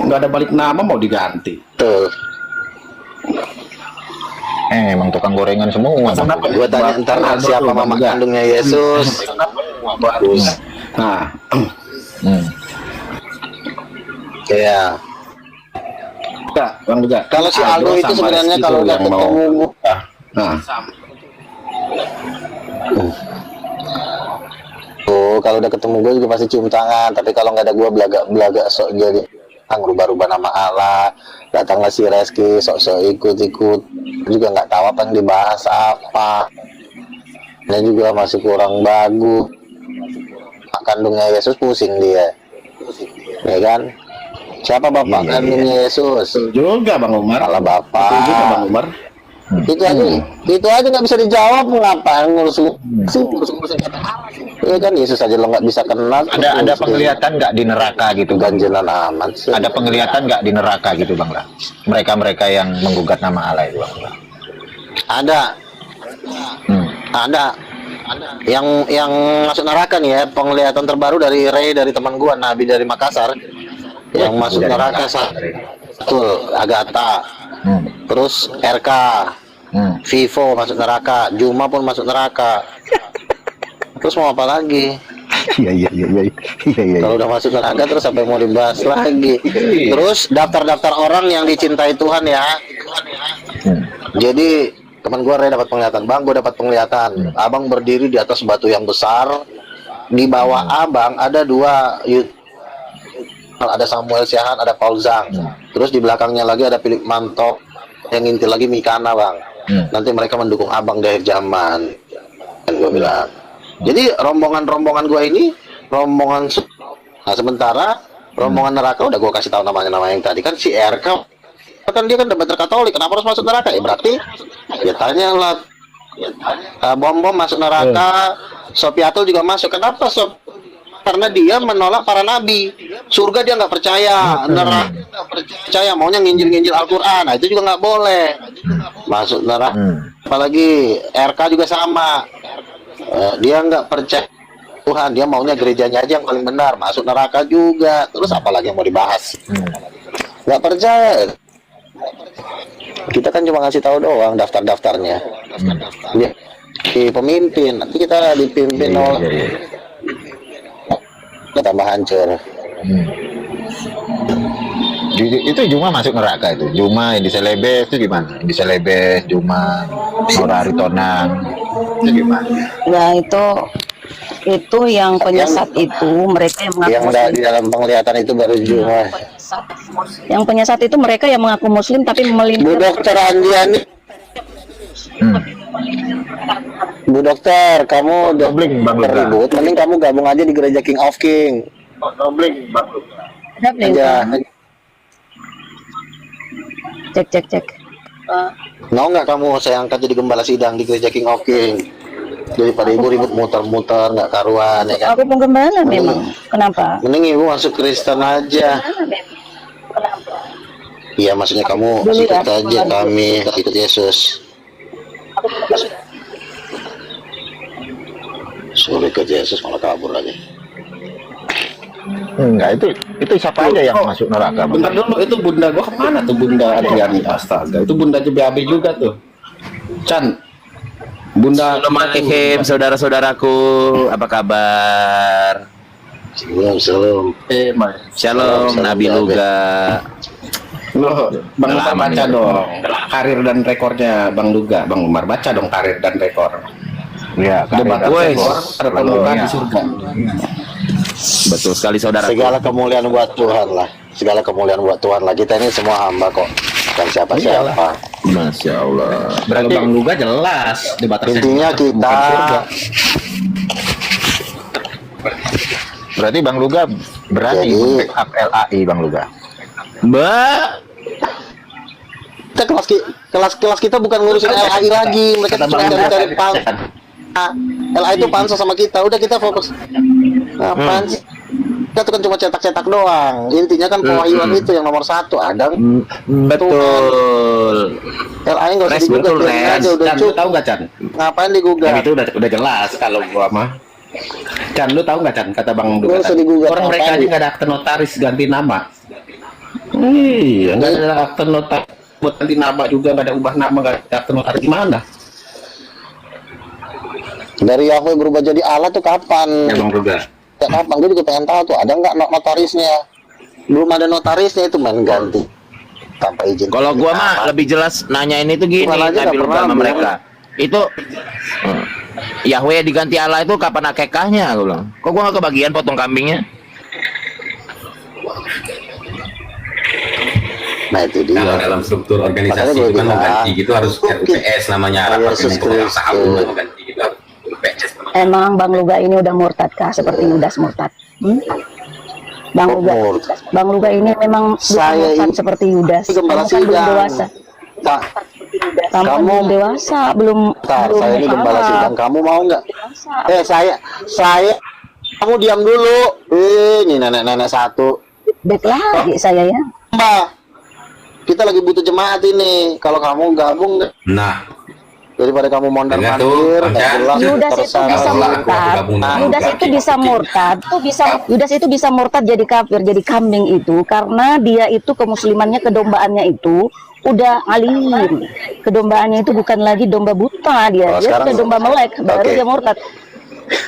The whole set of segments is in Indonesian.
nggak ada balik nama mau diganti. Tuh. Emang tukang gorengan semua. Kenapa? Gua tanya ntar siapa mama kandungnya Yesus. Bagus. Nah, Iya. enggak, Bang juga. Kalau si Aldo itu sama sebenarnya Rizky kalau tuh udah yang mau. ketemu Nah, kalau udah ketemu gue juga pasti cium tangan. Tapi kalau nggak ada gue belaga sok jadi rubah-rubah nama Allah. Datanglah si Rizky sok-sok ikut-ikut juga nggak tahu apa yang dibahas apa. Dan juga masih kurang bagus. Kandungnya Yesus pusing dia, ya kan? Siapa bapak kandungnya Yesus? juga Bang Umar. Salah bapak. Betul juga Bang Umar. Itu aja nggak bisa dijawab, ngapain ngurus ya kan? Yesus aja lo nggak bisa kenal. Ada penglihatan nggak di neraka gitu, Bang? Ganjelan amat sih. Ada penglihatan nggak di neraka gitu, Bang lah? Mereka yang menggugat nama Allah itu, Bang. Ada. Ada. Yang masuk neraka nih ya, penglihatan terbaru dari dari teman gua, Nabi dari Makassar. Yang masuk neraka betul, Agatha. Terus RK. Vivo masuk neraka, Juma pun masuk neraka. Terus mau apa lagi? Iya. Kalau udah masuk neraka terus apa yang mau dibahas lagi? Terus daftar-daftar orang yang dicintai Tuhan ya. Jadi teman gue Ray dapat penglihatan, Bang, gue dapat penglihatan. Abang berdiri di atas batu yang besar. Di bawah abang ada dua, ada Samuel Siahan, ada Paul Zhang. Terus di belakangnya lagi ada Philip Mantok, yang inti lagi Mikana, Bang. Nanti mereka mendukung abang di akhir zaman. Dan gue bilang. Jadi rombongan gue ini rombongan. Nah sementara rombongan neraka udah gue kasih tahu nama yang tadi kan si RK. Kan dia kan debater Katolik, kenapa harus masuk neraka? Ya berarti ya tanyalah. Bom masuk neraka, Sopiatul juga masuk. Kenapa Sob? Karena dia menolak para nabi. Surga dia nggak percaya, neraka nggak percaya, maunya nginjil Al-Quran. Nah, itu juga nggak boleh masuk neraka. Apalagi RK juga sama. Dia nggak percaya Tuhan, dia maunya gerejanya aja yang paling benar, masuk neraka juga. Terus apalagi yang mau dibahas? Nggak percaya. Kita kan cuma ngasih tahu doang daftarnya. Dia di pemimpin, nanti kita dipimpin oleh tambah hancur. Itu Juma masuk neraka itu. Juma yang di Selebes itu gimana? Di Selebes, Juma, Nora Aritonang itu gimana? Nah itu yang penyesat itu mereka yang mengaku Yang di dalam penglihatan itu baru Juma. Yang penyesat itu mereka yang mengaku muslim tapi Bu melintas. Dokter Andiani. Bu Dokter, kamu udah ribut, mending kamu gabung aja di gereja King of King. Aja. Cek. Mau nggak kamu saya angkat jadi gembala sidang di gereja King of King? Daripada ibu ribut muter-muter nggak karuan ya kan? Aku penggembala memang. Kenapa? Mending ibu masuk Kristen aja. Iya, maksudnya kamu ikut aja kami, ikut Yesus. Suruh ikut Yesus malah kabur aja. Enggak, itu siapa aja yang masuk neraka? Bentar dulu, itu bunda gua kemana tuh, Bunda Adriani? Astaga, itu bunda JBAB juga tuh. Chan, Bunda. Assalamualaikum saudara-saudaraku, apa kabar? Shalom. Shalom, Nabi Luga. Loh, Bang Umar baca dong karir dan rekornya Bang Luga. Bang Umar baca dong karir dan rekor. Ya, Debat Wes. terpenuhi di surga. Betul sekali saudara. Segala kemuliaan buat Tuhan lah. Segala kemuliaan buat Tuhan lah. Kita ini semua hamba kok. Dan siapa-siapa. Masya Allah. Berarti Bang Luga jelas debat Intinya kita berarti Bang Luga berani Jadi- backup LAI, Bang Luga. Mbak, kita kelas kita bukan ngurusin LAI lagi. Mereka cuma cari LAI itu pansos sama kita. Udah kita fokus. Apaan sih? Kita tuh kan cuma cetak-cetak doang. Intinya kan pewahyuan itu yang nomor 1. Ada betul. LAI nggak usah Res, digugat, betul, biarin Res. aja udah Chan, lu cukup. tahu nggak Chan? Ngapain Yang digugat? itu udah jelas kalau gua mah. Chan, lu tahu nggak Chan kata Bang Luga? Nggak usah digugat, Orang mereka ngapain? aja nggak ada akte notaris ganti nama. Iya, nggak ada akte notaris. Buat ganti nama juga nggak ada ubah nama, nggak ada akte notaris gimana? Dari Yahweh berubah jadi Allah tuh kapan? Ya Bang Ruga. Ya, kapan? Gue juga pengen tahu tuh, ada nggak notarisnya? Belum ada notarisnya, itu main ganti tanpa izin. Kalau gua mah lebih jelas nanya ini tuh gini, Bukan aja Nabi nggak Luga pernah, sama Bang. mereka. Itu Yahweh diganti Allah itu kapan akekahnya? Gua bilang. Kok gua nggak kebagian potong kambingnya? Nah itu dia. Kalau dalam struktur Makanya organisasi gue itu kan mau bilang, ganti gitu harus RUPS namanya, rapat Yesus dengan pemegang Kristus. saham mau ganti gitu harus RUPS namanya. Emang Bang Luga ini udah murtad kah seperti Yudas murtad? Bang Kok Luga, murtad? Bang Luga ini memang bukan Saya murtad ini seperti Yudas. gembala Kamu kan belum sidang. dewasa. Pak, Kamu kan Kamu- belum dewasa, belum bentar, belum saya ini gembala paham. sidang. Kamu mau nggak? Saya, kamu diam dulu. Ini nenek-nenek satu. Baik lagi saya ya. Mbak, kita lagi butuh jemaat ini. Kalau kamu gabung, Nah, daripada kamu mondar Dengar tuh, mandir, Bang nggak Chan. jelas. Yudas itu terserah. bisa Kalau aku murtad. gabung dengan Yudas Luga, itu bisa gitu. murtad. Yudas itu bisa murtad jadi kafir, jadi kambing itu karena dia itu kemuslimannya, kedombaannya itu udah alim. Kedombaannya itu bukan lagi domba buta dia. Oh, Dia sekarang- sudah domba melek, baru Oke. dia murtad.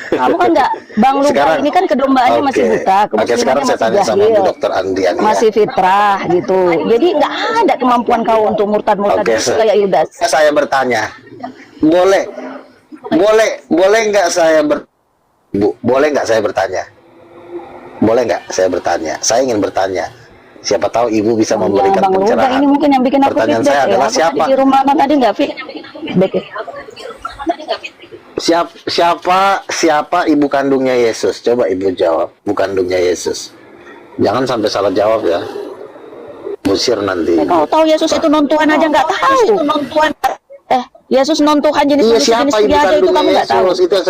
Kamu kan enggak, Bang Luga Sekarang- ini kan kedombaannya masih Oke. buta, Oke, sekarang kemuslimannya saya masih tanya sama Bu jahil, Dokter Andian ya. masih fitrah gitu. Jadi nggak ada kemampuan kau untuk murtad-murtad Oke, itu kayak Yudas. saya bertanya, boleh nggak saya Bu, boleh nggak saya bertanya? Boleh nggak saya bertanya? Saya ingin bertanya. Siapa tahu Ibu bisa memberikan Bang Luga pencerahan. ini mungkin yang bikin aku Pertanyaan feedback saya ya. adalah Aku siapa? tadi di rumah tadi nggak feedback ya. Siapa ibu kandungnya Yesus? Coba Ibu jawab. Ibu kandungnya Yesus. Jangan sampai salah jawab ya. Musir nanti. Kau tahu Yesus itu non Tuhan aja nggak tahu. Yesus non Tuhan jenis Iya, manusia jenis siapa ibu pria aja itu kamu kandungnya nggak tahu. Yesus? Itu yang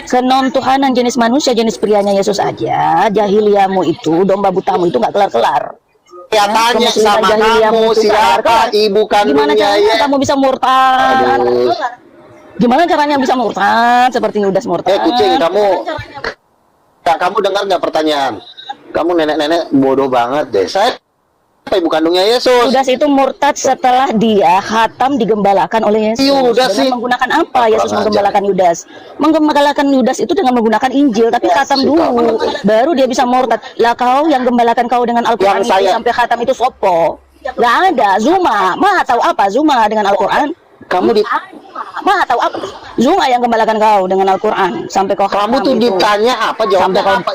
Kenon Tuhanan jenis manusia jenis prianya Yesus aja. Jahiliamu itu domba butamu itu nggak kelar-kelar. saya tanya Kemusliman sama jahiliamu kamu, itu nggak siapa kelar-kelar. ibu Gimana kandungnya caranya Yesus? kamu bisa murtad? Aduh. Gimana caranya bisa murtad seperti Yudas murtad? Kucing, kamu dengar nggak pertanyaan? Kamu nenek-nenek bodoh banget deh. Saya apa ibu kandungnya Yesus? Yudas itu murtad setelah dia khatam digembalakan oleh Yesus. Yudas sih. Dengan menggunakan apa Yesus Kurang menggembalakan Yudas? Menggembalakan Yudas itu dengan menggunakan Injil, tapi khatam si dulu, kamu. baru dia bisa murtad. Lah kau yang gembalakan kau dengan Al-Quran Yang itu saya- sampai khatam itu sopo? Gak ada. Zuma, mah tahu apa Zuma dengan Al-Quran? Kamu di Mah tahu apa? Zuma yang gembalakan kau dengan Al-Quran sampai kau kamu khatam tuh itu. ditanya apa jawabnya Sampai kau apa?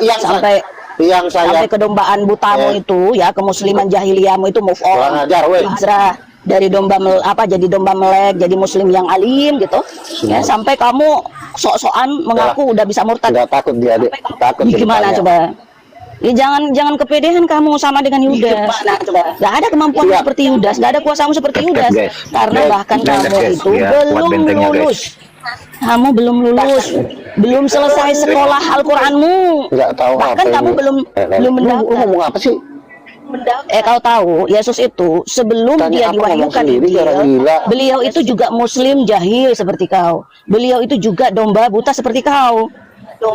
Yang saya sampai kedombaan butamu itu ya, kemusliman jahiliamu itu move on. Kurang ajar, weh. Hijrah dari domba jadi domba melek, jadi muslim yang alim gitu. Ya, sampai kamu sok-sokan mengaku udah bisa murtad. tidak takut dia, Dek. Takut Ih, gimana ditanya. coba? Ya jangan kepedean kamu sama dengan Yudas. Gak ada kemampuan Siap. seperti Yudas, gak ada kuasamu seperti Yudas. guys. Karena Guys, bahkan guys, kamu guys. itu Ya, kuat belum bentengnya, guys. lulus. Kamu belum lulus, belum selesai sekolah Al-Quranmu. Nggak tahu Bahkan apa kamu ini. belum Lu mendaftar. ngomong apa sih? Kau tahu Yesus itu sebelum Tanya dia apa, ngomong diwahyukan sendiri, Injil, orang gila. beliau itu juga muslim jahil seperti kau. Beliau itu juga domba buta seperti kau.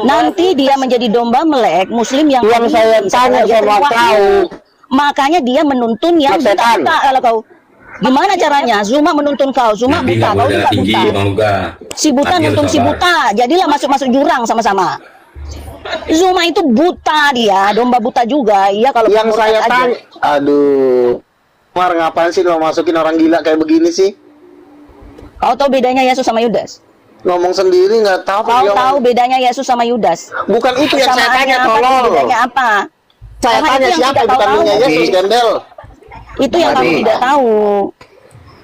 Nanti dia menjadi domba melek muslim yang Yang saya tanya dia sama terwahyu. kau. Makanya dia menuntun yang Mas setan. buta kalau kau. Gimana caranya? Zuma menuntun kau. Zuma Nabi buta, nggak kau boleh juga darah tinggi, buta. Bang Luga. Si buta Nabi nuntun harus si sabar. buta. Jadilah masuk duran sama-sama. Zuma itu buta dia, domba buta juga. Iya kalau Yang murtad saya aja. tanya, aduh, Mar ngapain sih lo masukin orang gila kayak begini sih? Kau tahu bedanya Yesus sama Yudas? Ngomong sendiri nggak tahu. Kau dia tahu ngomong. bedanya Yesus sama Yudas? Bukan itu yang saya tanya, Persamaannya apa? tolol. Bedanya apa? Saya Karena tanya itu yang siapa tidak ibu kau kandungnya tahu. Yesus, gembel. Itu yang kamu Nabi. tidak tahu.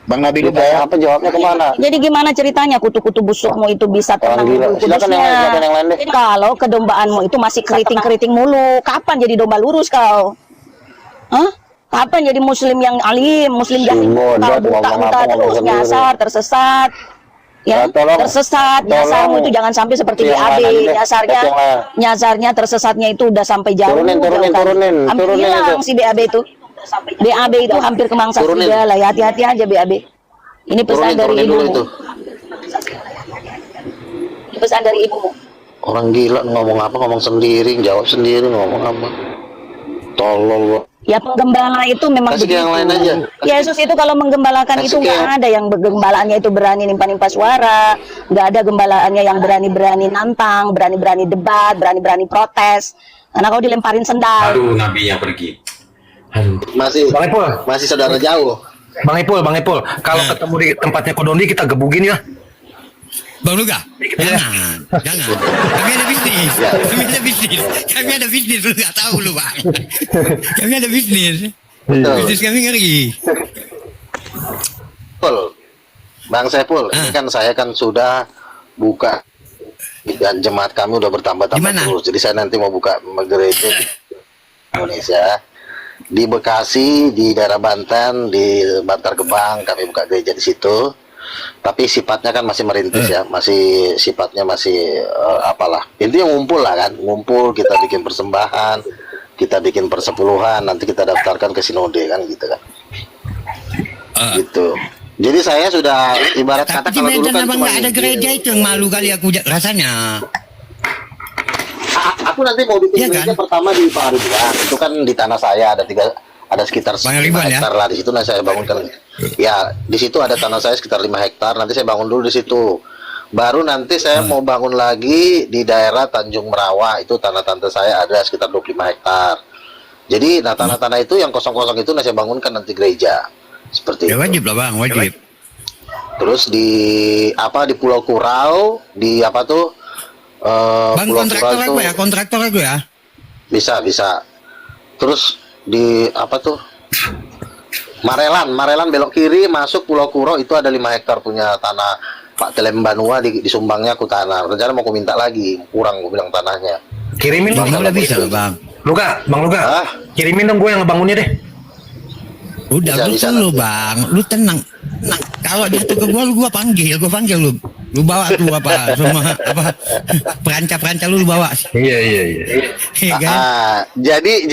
Bang Nabi Ditanya Luga. apa jawabnya kemana? Jadi gimana ceritanya kutu-kutu busukmu itu bisa Orang tenang gila. dulu Silakan yang lain, silakan yang lain deh. Kalau kedombaanmu itu masih keriting-keriting mulu, kapan jadi domba lurus kau? Hah? Kapan jadi muslim yang alim, muslim yang bodoh, kau ngomong buta-buta apa, ngomong terus sendiri. nyasar, tersesat? Ya, Tolong. tersesat, nyasarmu itu jangan sampai seperti Yang BAB, lain aja deh. nyasarnya, Yang lain. nyasarnya tersesatnya itu udah sampai jauh, Turunin, turunin, jauh kan. turunin, Hampir turunin hilang itu. si BAB itu. BAB itu hampir kemangsa Turunin. segala, ya hati-hati aja BAB. Ini pesan dari Turunin dulu ibumu. itu. Ini pesan dari ibumu. Orang gila ngomong apa, ngomong sendiri, jawab sendiri, ngomong apa. Tolol. Ya penggembala itu memang Kasih ke begitu. yang lain aja. Yesus itu kalau menggembalakan Kasih itu ke nggak yang- ada yang gembalaannya itu berani nimpa-nimpa suara, nggak ada gembalaannya yang berani-berani nantang, berani-berani debat, berani-berani protes. Karena kalau dilemparin sendal, Aduh, nabinya pergi. Aduh. Masih Bang Ipul, masih saudara jauh. Bang Ipul, kalau ketemu di tempatnya Kodondi kita gebugin ya. Bang Luga, jangan. Kami ada bisnis. Kami ada bisnis, lu nggak tahu lu bang. Kami ada bisnis. Betul. Bisnis kami ngeri. Pul. Bang Saiful, ini kan saya kan sudah buka dan jemaat kami udah bertambah-tambah Di mana? terus. Jadi saya nanti mau buka gereja di Indonesia. Di Bekasi, di daerah Banten, di Bantar Gebang kami buka gereja di situ. Tapi sifatnya kan masih merintis ya, masih sifatnya masih apalah. Intinya ngumpul lah kan, ngumpul kita bikin persembahan, kita bikin persepuluhan, nanti kita daftarkan ke sinode kan gitu kan. Gitu. Jadi saya sudah ibarat kata Tapi di kalau dulu Medan kan abang cuma nggak ada ngisi. gereja itu yang malu kali aku rasanya. Aku nanti mau bikin Iya gereja kan? pertama di Pangaribuan. Itu kan di tanah saya ada sekitar 5 Pangaribuan ya? hektar lah di situ. Nanti saya bangunkan. Ya di situ ada tanah saya sekitar 5 hektar. Nanti saya bangun dulu di situ. Baru nanti saya mau bangun lagi di daerah Tanjung Merawa. Itu tanah tante saya ada sekitar 25 hektar. Jadi nah tanah-tanah itu yang kosong-kosong itu nanti saya bangunkan nanti gereja. Seperti Ya itu. wajib lah bang, wajib. Terus di Pulau Kurau di apa tuh? Bang Pulau kontraktor Kurau aku itu- ya, kontraktor aku ya. bisa. Terus di apa tuh? Marelan belok kiri masuk Pulau Kuro itu ada 5 hektar punya tanah Pak Telembanua di sumbangnya aku tanah. Rencana mau aku minta lagi, kurang gue bilang tanahnya. Kirimin dong. Bang udah bisa loh bang. Bang Luga, Hah? kirimin dong gue yang ngebangunnya deh. Udah Bisa, lu nanti. bang, lu tenang. Nah, kalau jatuh ke gua panggil lu. Lu bawa tuh apa semua apa peranca lu bawa. Iya. Iya kan? Jadi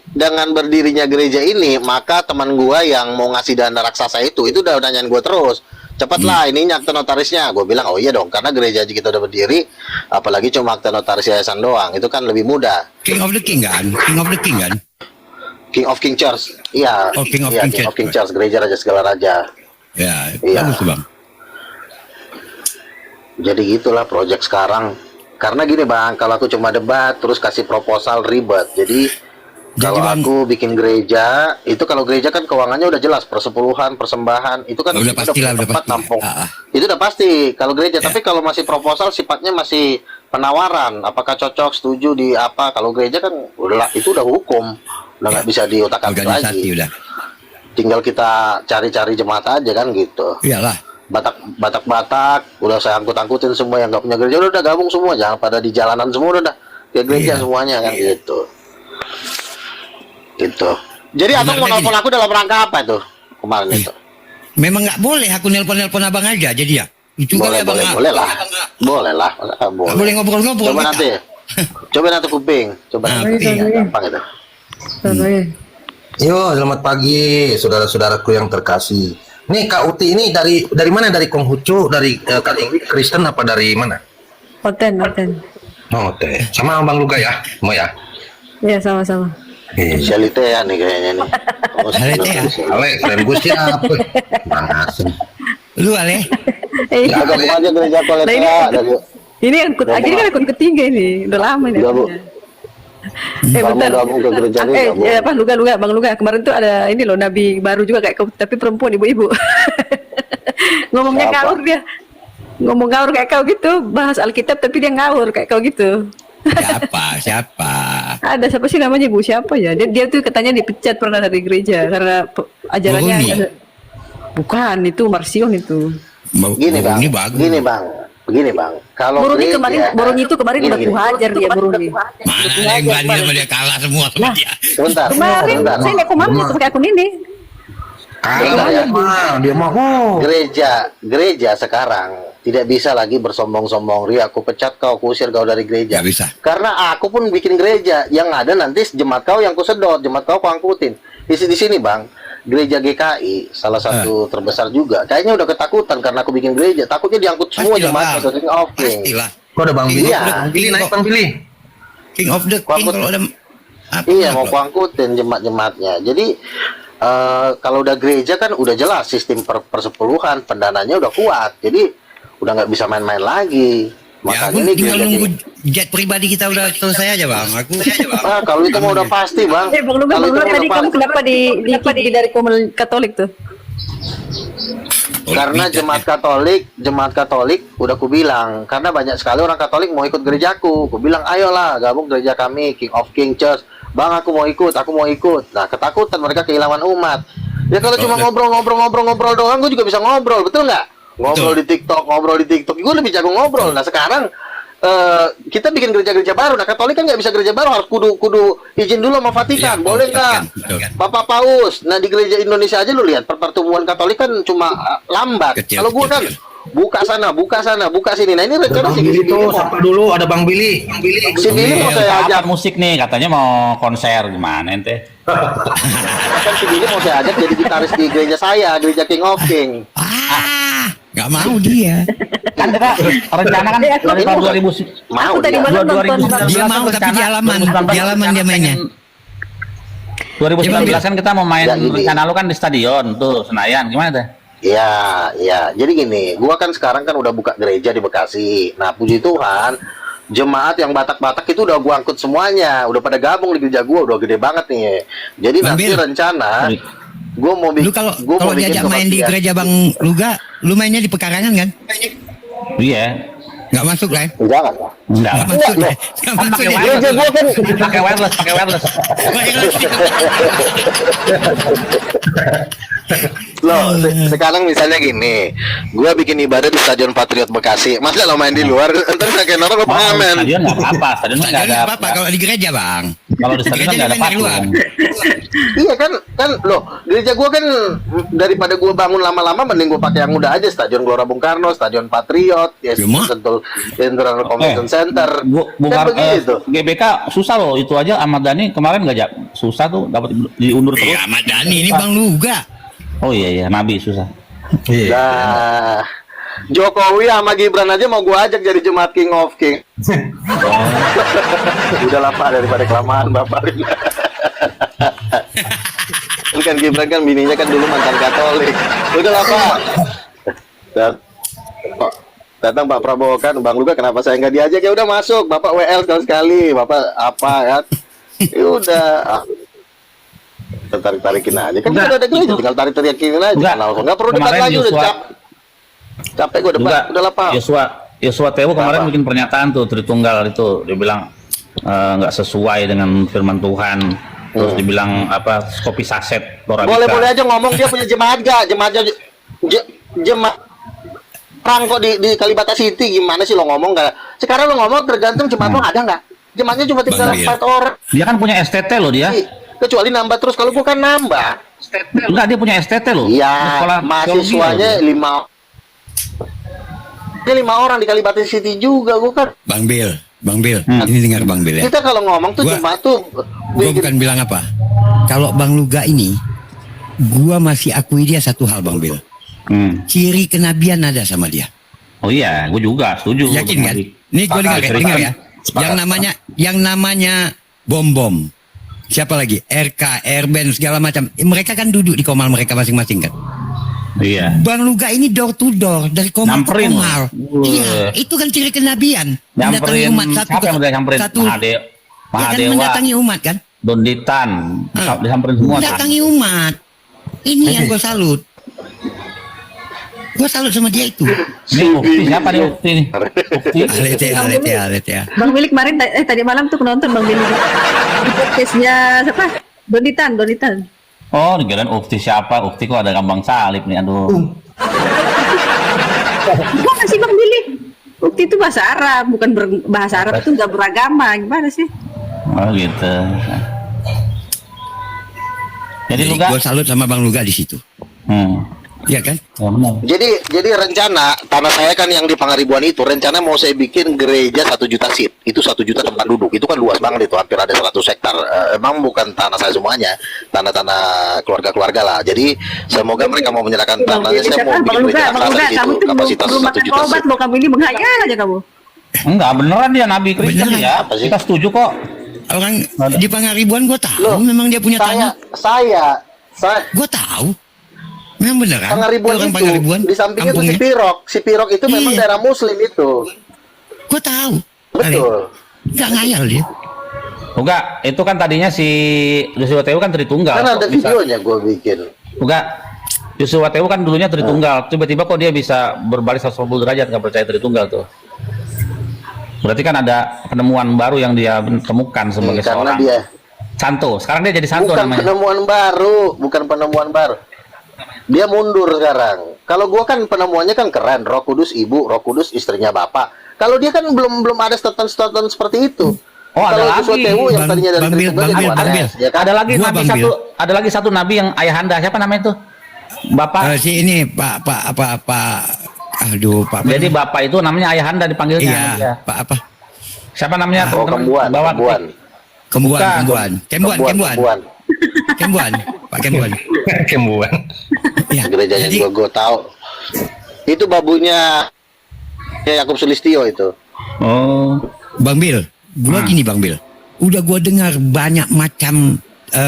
dengan berdirinya gereja ini, maka teman gua yang mau ngasih dana raksasa itu udah nanyain gua terus. Cepatlah ini akte notarisnya. Gue bilang oh iya dong, karena gereja aja kita udah berdiri, apalagi cuma akte notaris yayasan doang, itu kan lebih mudah. King of the King kan? King of the King kan? King of King Church, iya, Oh, King of iya, King King of King Church. Church, gereja raja segala raja. Ya, Iya. bagus tuh bang. Jadi gitulah project sekarang. Karena gini bang, kalau aku cuma debat terus kasih proposal ribet. Jadi kalau Bang, aku bikin gereja, itu kalau gereja kan keuangannya udah jelas, persepuluhan, persembahan, itu kan Udah kita pastilah, punya udah tempat pasti. nampung. Ah, ah. Itu udah pasti kalau gereja. Ya. Tapi kalau masih proposal sifatnya masih penawaran. Apakah cocok, setuju di apa? Kalau gereja kan udah itu udah hukum, udah nggak bisa diutak-atik Organisasi lagi. udah. Tinggal kita cari-cari jemaat aja kan gitu. Iyalah. Batak udah saya angkut-angkutin semua yang nggak punya gereja udah gabung semua, jangan pada di jalanan semua udah ke gereja Iya. semuanya kan gitu. Jadi Benar abang mau lagi nelfon nih. aku dalam rangka apa tuh kemarin itu? Memang nggak boleh aku nelpon abang aja jadi ya. Itu Boleh, kali abang nggak- boleh lah, boleh lah, masa nggak nggak boleh boleh. ngobrol-ngobrol. Coba kita. nanti, coba nanti kuping, coba Nah, nanti kuping. gampang itu. Yo, selamat pagi saudara-saudaraku yang terkasih. Nih Kak Uti ini dari mana? Dari Konghucu, dari Kristen apa dari mana? Oten. Oh, teh. Sama Bang Luga ya, semua ya. Iya, sama-sama. Iya. Shalite ya nih kayaknya nih. Oh, Shalite ya? Ale, keren gue siapa? Bang Asem. Lu Ale. Eh, Kita gabung aja gereja Nah, Kolete ini- ya. Dari ini akun, akhirnya kan akun ketiga ini. Udah lama nih. Gabung. akunnya. Kamu Bentar. gabung ke gereja ini, gabung. Apa Bang Luga. Kemarin tuh ada ini loh, nabi baru juga kayak kau, tapi perempuan ibu-ibu. Ngomongnya Siapa? ngawur dia. Ngomong ngawur kayak kau gitu, bahas Alkitab tapi dia ngawur kayak kau gitu. Siapa? Ada siapa sih namanya Bu? Siapa ya? Dia tuh katanya dipecat pernah dari gereja karena ajarannya Boroni. bukan itu Marsion itu. Gini bang, Ini bagus. begini bang. Kalau Boroni gereja- Boroni itu kemarin Gini, udah gini. kuhajar dia Boroni. Mana ada yang berani sama dia kalah semua sama dia. Sebentar, Kemarin sebentar. saya lihat komando tuh pakai akun ini. Sebentar ya. Dia mah Gereja sekarang tidak bisa lagi bersombong-sombong, Ri aku pecat kau, kusir kau dari gereja. Nggak bisa. Karena aku pun bikin gereja, yang ada nanti jemaat kau yang kusedot, jemaat kau angkutin. Di sini bang, gereja GKI salah satu terbesar juga. Kayaknya udah ketakutan karena aku bikin gereja, takutnya diangkut semua Pastilah, jemaat Bang. ke King Offering. Pastilah. Kok ada Bang Billy? Iya. Bang Billy naik Bang Billy. King of the Kok King aku- kalau ada Apa Iya, mau bro? kuangkutin jemaat-jemaatnya. Jadi kalau udah gereja kan udah jelas sistem persepuluhan, pendananya udah kuat. Jadi udah nggak bisa main-main lagi. Ya Makanya aku ini tinggal gereja nunggu jet pribadi kita udah selesai aja bang. Aku kalau itu mah udah pasti, Bang. Bang Luga, Kalau itu mah tadi udah kamu pasti. kenapa di dari Komel Katolik tuh? Karena jemaat Katolik udah ku bilang, karena banyak sekali orang Katolik mau ikut gerejaku. Ku bilang, ayolah gabung gereja kami, King of King Church. Bang, aku mau ikut. Nah, ketakutan mereka kehilangan umat. Ya kalau cuma ngobrol doang, gue juga bisa ngobrol, betul nggak? Ngobrol di TikTok, gue lebih jago ngobrol. Nah sekarang kita bikin gereja-gereja baru. Nah Katolik kan nggak bisa gereja baru, harus kudu izin dulu sama Vatikan. Iya, Boleh Vatikan, nggak? betul. Bapak Paus. Nah di gereja Indonesia aja lu lihat pertumbuhan Katolik kan cuma lambat. Kecil, Kalau gue kan kecil. buka sana, buka sini. Nah ini rencana Bang si Billy Billy tuh, sapa dulu, ada Bang Billy. si Billy mau saya ajak. musik nih, katanya mau konser gimana ente? Kan si Billy mau saya ajak jadi gitaris di gereja saya, gereja King of King. nggak mau dia. Kan kita rencana kan dari tahun 2000 Mau Aku tadi dia. malam nonton 2019 Dia mau, tapi di halaman. 2019 Di halaman dia mainnya. 2019 kan kita mau main Ya, gini. rencana lu kan di stadion tuh Senayan, gimana tuh? Ya. Jadi gini, gua kan sekarang kan udah buka gereja di Bekasi. Nah, puji Tuhan, jemaat yang Batak-Batak itu udah gua angkut semuanya. Udah pada gabung di gereja gua, udah gede banget nih. Jadi Bang nanti Bil. rencana gua mau Lu kalau diajak main di gereja Bang Luga, lu mainnya di pekarangan kan? Iya. Nggak masuk lah. Jangan lah. Enggak. Nggak masuk lah. Nggak Kan masuk pakai ya. wireless. Gereja gua kan Pakai wireless. Loh, sekarang misalnya gini, gua bikin ibadah di Stadion Patriot Bekasi. Masa lo main di luar, ntar kayak orang lo pengamen. Stadion nggak apa-apa, stadion nggak Stadion ada nggak apa-apa kalau di gereja Bang. Kalau di stadion Gereja nggak ada main dari luar. patung. Iya kan loh, gereja gua kan daripada gua bangun lama-lama mending gua pakai yang mudah aja, Stadion Gelora Bung Karno, Stadion Patriot, ya Cuma- Sentul International Convention Center. Bung Kan begitu. GBK susah loh itu aja Ahmad Dhani kemarin nggak susah tuh dapat diundur terus. Ya Ahmad Dhani ini Bang Luga. Oh iya Nabi susah. Nah, Jokowi sama Gibran aja mau gua ajak jadi jemaat King of King. Udah lah Pak, daripada kelamaan Bapak. Ini kan Gibran kan bininya kan dulu mantan Katolik. Udah lah Pak. Datang Pak Prabowo kan, Bang Luga kenapa saya nggak diajak? Ya udah masuk, Bapak WL sekali, Bapak apa kan? Ya udah. Tarik-tarikin aja. Kan Enggak, udah ada gereja, itu- tinggal tarik-tarikin aja. Enggak. Nggak perlu dekat Kemarin lagi, udah Joshua- capek gue debat. Udah lah Pak. Yosua Tewo kemarin Apa? bikin pernyataan tuh Tritunggal itu dia bilang nggak sesuai dengan firman Tuhan. Terus dibilang apa kopi saset Torabika. Boleh-boleh aja ngomong dia punya jemaat gak? Jemaat perang kok di Kalibata City, gimana sih lo ngomong gak? Sekarang lo ngomong tergantung jemaat lo ada nggak? Jemaatnya cuma tinggal Bang Bil. 4 orang. Dia kan punya STT loh dia. Kecuali nambah terus, kalau gua kan nambah. Enggak, dia punya STT loh. Iya, Sekolah mahasiswanya teologi 5 orang di Kalibata City juga, gua kan. Bang Bil. Ini dengar Bang Bil ya. Kita kalau ngomong tuh Gua- jemaat tuh Gua bukan bilang apa. Kalau Bang Luga ini, gua masih akui dia satu hal Bang Bil. Hmm. Ciri kenabian ada sama dia. Oh iya, gue juga setuju. Yakin kan? Nih gue Sepakat, dengar ya. sepakat. Yang namanya bom. Siapa lagi? RK, Airben segala macam. Mereka kan duduk di komal mereka masing-masing kan. Iya. Bang Luga ini door to door dari komal ke Nyamperin. komal. Wah. Iya, itu kan ciri kenabian. Mendatangi Nyamperin umat siapa yang udah nyamperin? satu. Ya kan Mahadewa, mendatangi umat kan? Donditan, disamperin semua. Mendatangi umat. Ini yang gue salut. Gue salut sama dia itu. Ini Ukti siapa nih Ukti nih? Ukti. Alete. Bang Willy kemarin tadi malam tuh penonton Bang Willy di podcastnya siapa? Donitan. Oh, dikirain Ukti siapa? Ukti kok ada Kambang Salib nih, aduh. Gimana sih Bang Willy? Bukti itu bahasa Arab, bukan bahasa Arab itu nggak beragama. Gimana sih? Oh gitu. Jadi lu Gue salut sama Bang Luga di situ. Iya kan? Ya benar. Jadi rencana tanah saya kan yang di Pangaribuan itu rencana mau saya bikin gereja 1 juta seat. Itu 1 juta tempat duduk. Itu kan luas banget itu, hampir ada 100 hektar. Emang bukan tanah saya semuanya, tanah-tanah keluarga-keluarga lah. Jadi semoga mereka mau menyerahkan tanahnya. Saya mau bikin gereja Bang Luga, raksasa kamu gitu, tuh kapasitas belum 1 makan juta obat seat. lo, kamu ini menghayal aja kamu. Enggak, beneran dia Nabi Kristen Beneran. ya. Apa sih? Kita setuju kok. orang di Pangaribuan gue tahu Loh, memang dia punya tanah. saya Gue tahu. Memang beneran. Pangaribuan Orang itu Pangaribuan, di sampingnya itu kampungnya. Si Pirok itu memang Iya. daerah Muslim itu. Gue tahu. Betul. Gak ngayal dia. Enggak, itu kan tadinya si Joshua Tewu kan Tritunggal. Kan ada Kok bisa- videonya gue bikin. Enggak. Joshua Tewu kan dulunya Tritunggal. Tiba-tiba kok dia bisa berbalik 180 derajat nggak percaya Tritunggal tuh. Berarti kan ada penemuan baru yang dia temukan sebagai Karena seorang dia Santo. Sekarang dia jadi Santo bukan namanya. bukan penemuan baru. Dia mundur sekarang. Kalau gua kan penemuannya kan keren, Roh Kudus ibu, Roh Kudus istrinya bapak. Kalau dia kan belum ada statement seperti itu. Oh, ada Kalau lagi. Joshua Tewu yang Bang- tadinya dari Bang Bil, Tritunggal Bang jadi Bil, Bang Wanes, Bil. ya kan? Ada lagi Gua nabi Bang satu, Bil. ada lagi satu nabi yang ayahanda. Siapa namanya itu? Bapak. Si ini Pak aduh Pak. Jadi bapak itu namanya ayahanda dipanggilnya. Iya, Iya. Pak apa? Siapa namanya? Oh, Teman-teman? Kembuan. Bukan. Kembuan. Pak Kembuan. Kembuan. Ya. Gerejanya Jadi, gua tahu. Itu babunya Yakub Sulistio itu. Oh. Bang Bil, gua gini Bang Bil. Udah gua dengar banyak macam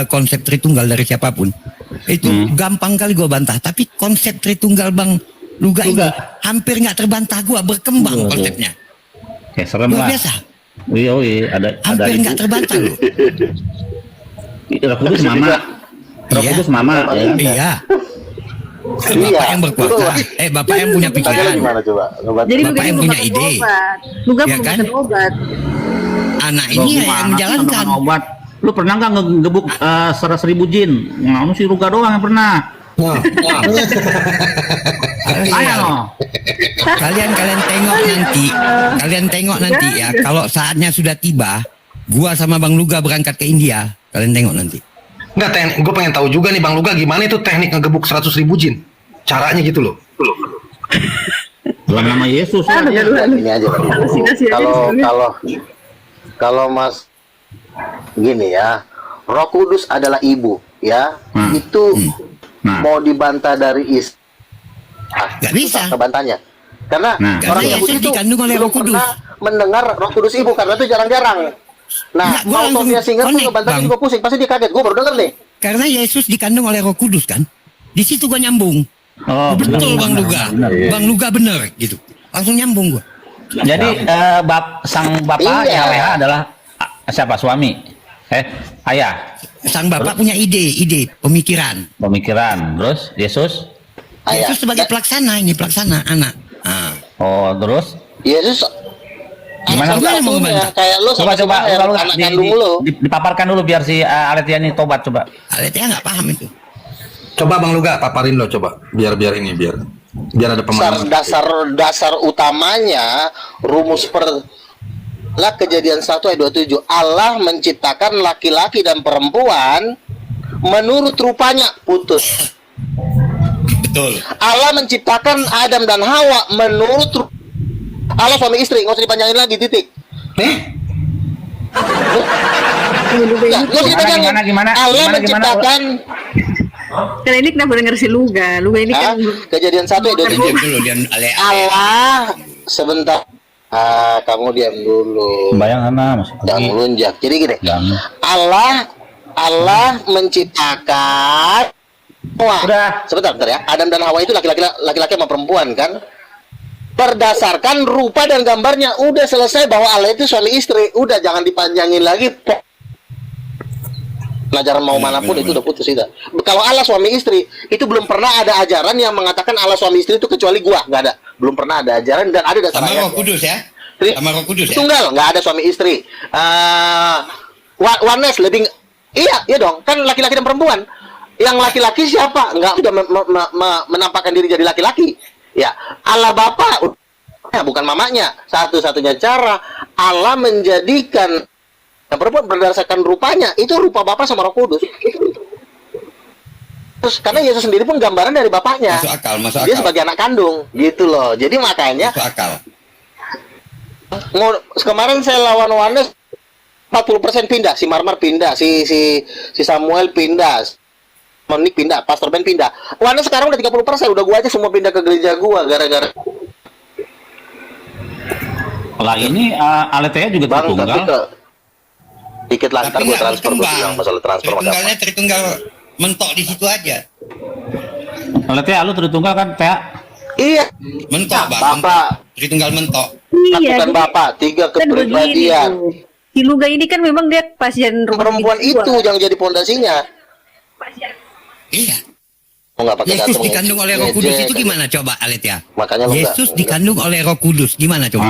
konsep Tritunggal dari siapapun. Itu gampang kali gua bantah, tapi konsep Tritunggal Bang Luga ini hampir nggak terbantah gua, berkembang konsepnya. Ya serem Luar lah. biasa. Iya, ada Hampir ibu. nggak terbantah loh. Roh Kudus mama. Roh Iya. Kudus mama. Ya. Iya. Bapak Iya. yang berkuasa, bapak yang punya Tanya pikiran, gimana coba? Jadi Bapak Luga yang ini punya bukan ide. obat. Luga Ya bukan kan? obat. anak Loh, ini gimana yang sih menjalankan. teman obat. Lu pernah nggak ngegebuk 100.000 jin? Nganu si Ruga doang yang pernah. Ayo no. Kalian tengok nanti ya. Kalau saatnya sudah tiba, gua sama Bang Luga berangkat ke India. Kalian tengok nanti. Enggak, teknik. Gue pengen tahu juga nih Bang Luga gimana itu teknik ngegebuk 100.000 jin. Caranya gitu loh. Dalam nama Yesus. Ini aja. Kalau Mas gini ya, Roh Kudus adalah ibu ya. Itu mau dibantah dari Nggak bisa. Kebantahnya. Karena orang Karena Yahudi Yesus itu dikandung oleh belum Roh Kudus. pernah mendengar Roh Kudus ibu karena itu jarang-jarang. Nah, Nggak, gua kalau langsung Sofia Singer tuh connect, ngebantah Bang. juga pusing, pasti dia kaget. Gue baru denger nih. Karena Yesus dikandung oleh Roh Kudus kan. Di situ gua nyambung. Oh, Betul Bang Luga. Bang Luga bener gitu. Langsung nyambung gua. Jadi sang bapak Iya. Yahweh adalah siapa? Suami. Ayah. Sang bapak punya ide, pemikiran. Pemikiran. Terus Yesus. Ayah. Yesus sebagai pelaksana anak. Ah. Oh, terus Yesus Gimana? salah satunya, Mau ngebantah? kayak lu coba sama si Maher, anak kandung lu. dipaparkan dulu biar si Aletia ini tobat coba. Aletnya nggak paham itu. Coba Bang Luga paparin lo coba. Biar ada pemahaman. Dasar utamanya rumus lah Kejadian 1 ayat 27, Allah menciptakan laki-laki dan perempuan menurut rupanya, putus. Betul. Allah menciptakan Adam dan Hawa menurut Allah suami istri, nggak usah dipanjangin lagi, titik. Nggak usah dipanjangin. Gimana? Allah menciptakan Karena ini kenapa denger si Luga? Luga ini kan Kejadian 1 ayat 27. Diam dulu, diam. Allah sebentar. Kamu diam dulu. Bayang Ana masih Jangan pergi. melunjak. Jadi gini. Jangan. Allah menciptakan Wah, Udah. sebentar ya. Adam dan Hawa itu laki-laki sama perempuan kan? Berdasarkan rupa dan gambarnya, udah selesai bahwa Allah itu suami istri. Udah, jangan dipanjangin lagi. Pelajaran mau manapun itu udah putus itu. Kalau Allah suami istri, itu belum pernah ada ajaran yang mengatakan Allah suami istri itu kecuali gua, nggak ada. Belum pernah ada ajaran dan ada dasar Sama ayatnya. Roh Kudus ya. Sama Roh Kudus ya. Tunggal, nggak ada suami istri. Oneness lebih, iya dong. Kan laki-laki dan perempuan. Yang laki-laki siapa? Nggak sudah menampakkan diri jadi laki-laki. Ya, Allah Bapa, bukan mamanya. Satu-satunya cara Allah menjadikan yang perempuan berdasarkan rupanya, itu rupa Bapa sama Roh Kudus. Terus karena Yesus sendiri pun gambaran dari bapaknya. Masuk akal, masuk Dia akal. sebagai anak kandung, gitu loh. Jadi makanya Masuk akal. kemarin saya lawan Wanes 40% pindah, si Marmar pindah, si Samuel pindah, Monik pindah, Pastor Ben pindah. Wanes sekarang udah 30%, udah gua aja semua pindah ke gereja gua gara-gara Lah ini Aletea juga Bang, tapi tertunggal. dikit lah, ntar Tapi gue nggak transfer, gue berkembang. bilang masalah transfer mah gampang. Tritunggalnya Tritunggal mentok di situ aja. Kalau Tia, lu Tritunggal kan Tia? Iya, Mentok bang. Bapak Tritunggal mentok. Iya, lakukan jadi Bapak 3 kan begini kepribadian. tuh. Si Luga ini kan memang dia pasien rumah Perempuan sakit jiwa. itu yang jadi pondasinya. Iya. Oh, nggak pakai Yesus datum, dikandung oleh Roh Kudus ngejek. itu gimana coba Alet ya? Makanya lu Yesus nggak- dikandung oleh Roh Kudus gimana coba?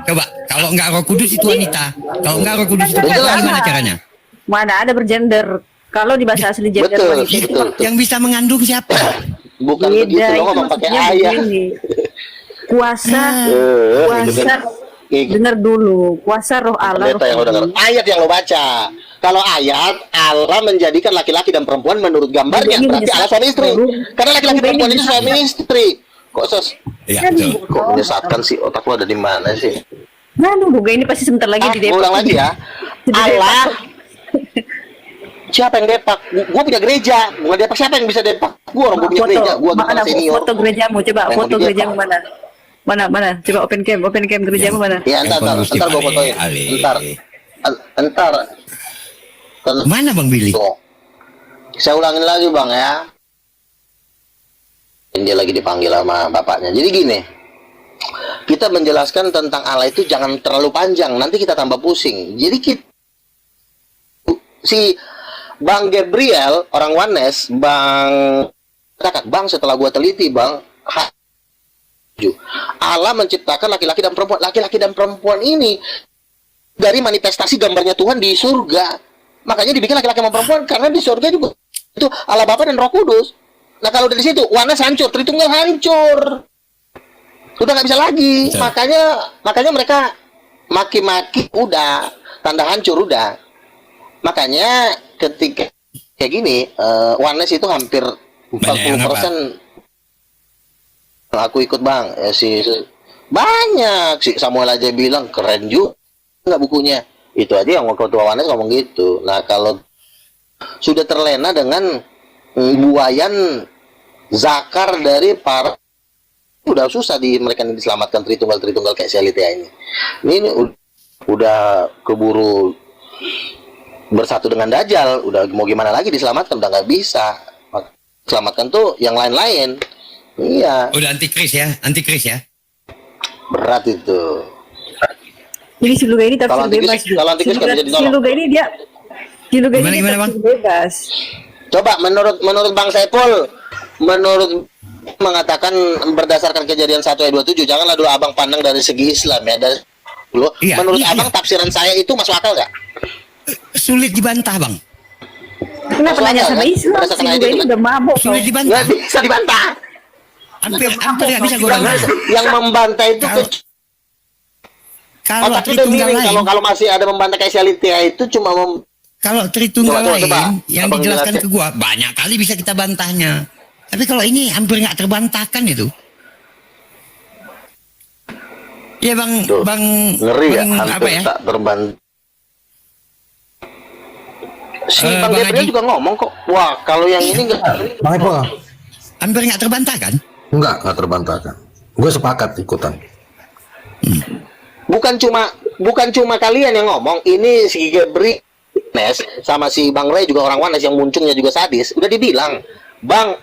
Coba kalau nggak Roh Kudus itu wanita, kalau nggak Roh Kudus itu Betul. wanita, gimana caranya? Mana ada bergender. Kalau di bahasa asli gender Betul, wanita itu betul. Yang bisa mengandung siapa? Bukan beda. begitu, lo Itu ngomong pakai maksudnya ayah. begini. Kuasa, Gitu kuasa. kan. Dengar dulu, kuasa roh Allah. Pendeta yang lo dengar. Ayat yang lo baca. Kalau ayat, Allah menjadikan laki-laki dan perempuan menurut gambarnya. Ini Berarti Allah suami istri. Karena laki-laki Ini perempuan itu menyesatkan. suami istri. Kok Ya betul. kok menyesatkan sih? Otak lo ada di mana sih? Nah, Luga ini pasti sebentar lagi di Gue ulang lagi ya. Di Depok. Allah. Siapa yang depak? Gue punya gereja. Bukan depak, siapa yang bisa depak? Gue orang punya gereja. Gue mana kepala senior. foto gerejamu, coba Yang foto mau gerejamu mana? Mana? Coba open cam gerejamu mana? Ya, entar gue fotoin. Entar. Mana Bang Billy? Tuh. Saya ulangin lagi Bang ya. Dia lagi dipanggil sama bapaknya. Jadi gini, kita menjelaskan tentang Allah itu jangan terlalu panjang, nanti kita tambah pusing. Jadi si Bang Gabriel, orang Wanes, katakan, Bang setelah gua teliti Bang, Allah menciptakan laki-laki dan perempuan. Laki-laki dan perempuan ini dari manifestasi gambarnya Tuhan di surga. Makanya dibikin laki-laki sama perempuan karena di surga juga itu Allah Bapa dan Roh Kudus. Nah kalau dari situ Wanes hancur, Tritunggal hancur, udah nggak bisa lagi. Betul. Makanya mereka maki-maki, udah tanda hancur udah. Makanya ketika kayak gini, Wanes itu hampir 40% aku ikut Bang. Banyak si Samuel aja bilang keren juga nggak bukunya. Itu aja yang ketua Wanes ngomong gitu. Nah kalau sudah terlena dengan buayan zakar dari para, udah susah mereka ini diselamatkan Tritunggal kayak Selitia ini. Ini udah keburu bersatu dengan Dajjal, udah mau gimana lagi diselamatkan, udah nggak bisa. Selamatkan tuh yang lain-lain. Iya, Udah antikris ya. berat itu. Jadi si Luga ini Kalau tafsir antikris- bebas. kalau antikris nggak bisa Si ditolong. Luga ini dia Gimana, Bang? tafsir bebas. Coba menurut Bang Saiful, menurut mengatakan berdasarkan kejadian 1 ayat 27, janganlah dulu abang pandang dari segi Islam ya. Dulu, Iya, menurut iya, abang iya. tafsiran saya itu masuk akal nggak? Sulit dibantah Bang. Kenapa Masuk nanya akal, sama kan? Islam? Si Berdasarkan ayat Luga itu, ini kan? udah mabok. Sulit tau. dibantah. Nggak bisa dibantah. Hampir nggak bisa gue bantah. Yang membantah itu Kalau otak udah Tritunggal miring. lain, Kalau masih ada membantah kayak Selitia itu cuma kalau Tritunggal Coba, lain yang Abang dijelaskan jelasin. ke gua banyak kali bisa kita bantahnya. Tapi kalau ini hampir nggak terbantahkan itu. Ya Bang, Tuh, Bang, ngeri ya, Bang apa hampir ya? tak terbantah. Si Eh, Bang Bang Gabriel Haji. juga ngomong kok, wah kalau yang ini nggak. Bang Ipul, Hampir nggak terbantahkan. nggak terbantahkan. Gue sepakat ikutan. Bukan cuma kalian yang ngomong, ini si Gabriel sama si Bang Ray juga orang Wanes yang muncungnya juga sadis. Udah dibilang, Bang,